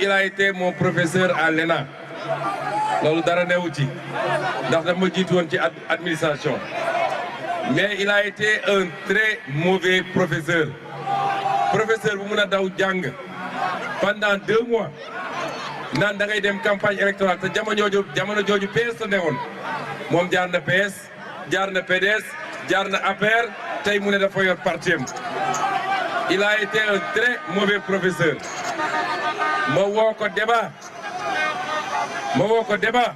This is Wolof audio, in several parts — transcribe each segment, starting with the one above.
il a été mon professeur à l'ENA loolu dara newu ci ndax dafa ma jiitu woon ci administration mais il a été un très mauvais professeur bu mun a daw jàng pendant 2 mois naan da ngay dem campagne électorale te jamono jooju PS la ne woon moom jaar na PS jaar na PDS jaar na APR tey mu ne dafa yor parti il a été un très mauvais professeur ma woo ko débat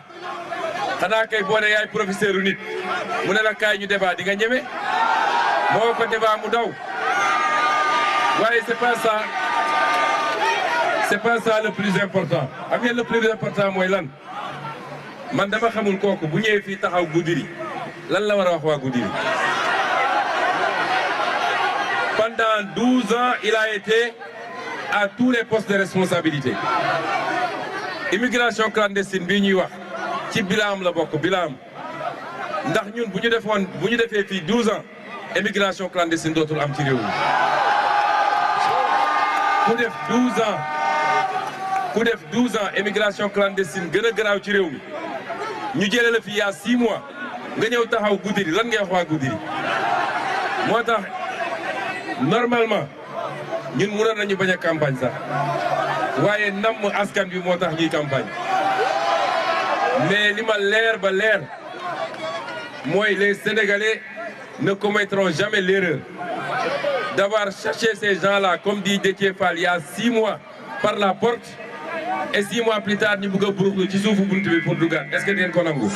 xanaa kay boo ne yaay professeur u nit mu ne la kaay ñu débat di nga ñeme ma woo ko débat mu daw waaye c'est pas ça le plus important am ngeen le plus important mooy lan man dama xamul kooku bu ñëwee fii taxaw Goudiri lan la war a wax waa Goudiri. Pendant 12 ans il a été à tous les postes de responsabilité immigration clandestine bii ñuy wax ci bilaam la bokk bilaam ndax ñun bu ñu defee fii 12 ans immigration clandestine dootul am ci réew mi ku def 12 ans immigration clandestine gën a garaaw ci réew mi ñu jëlee la fi yaa 6 mois nga ñëw taxaw Goudiri lan ngay wax waa Goudiri moo tax normalement ñun mënoon nañu bañ a campagne sax waaye namm askan bi moo tax ñuy campagne mais li ma leer ba leer mooy les Sénégalais ne commettront jamais l'erreur d'avoir cherché ces gens-là comme dit Déthié Fall il y a 6 mois par la porte et 6 mois plus tard ñu bëgg a buruxlu ci suufu buntu bi pour dugaat est-ce que ngeen ko nangu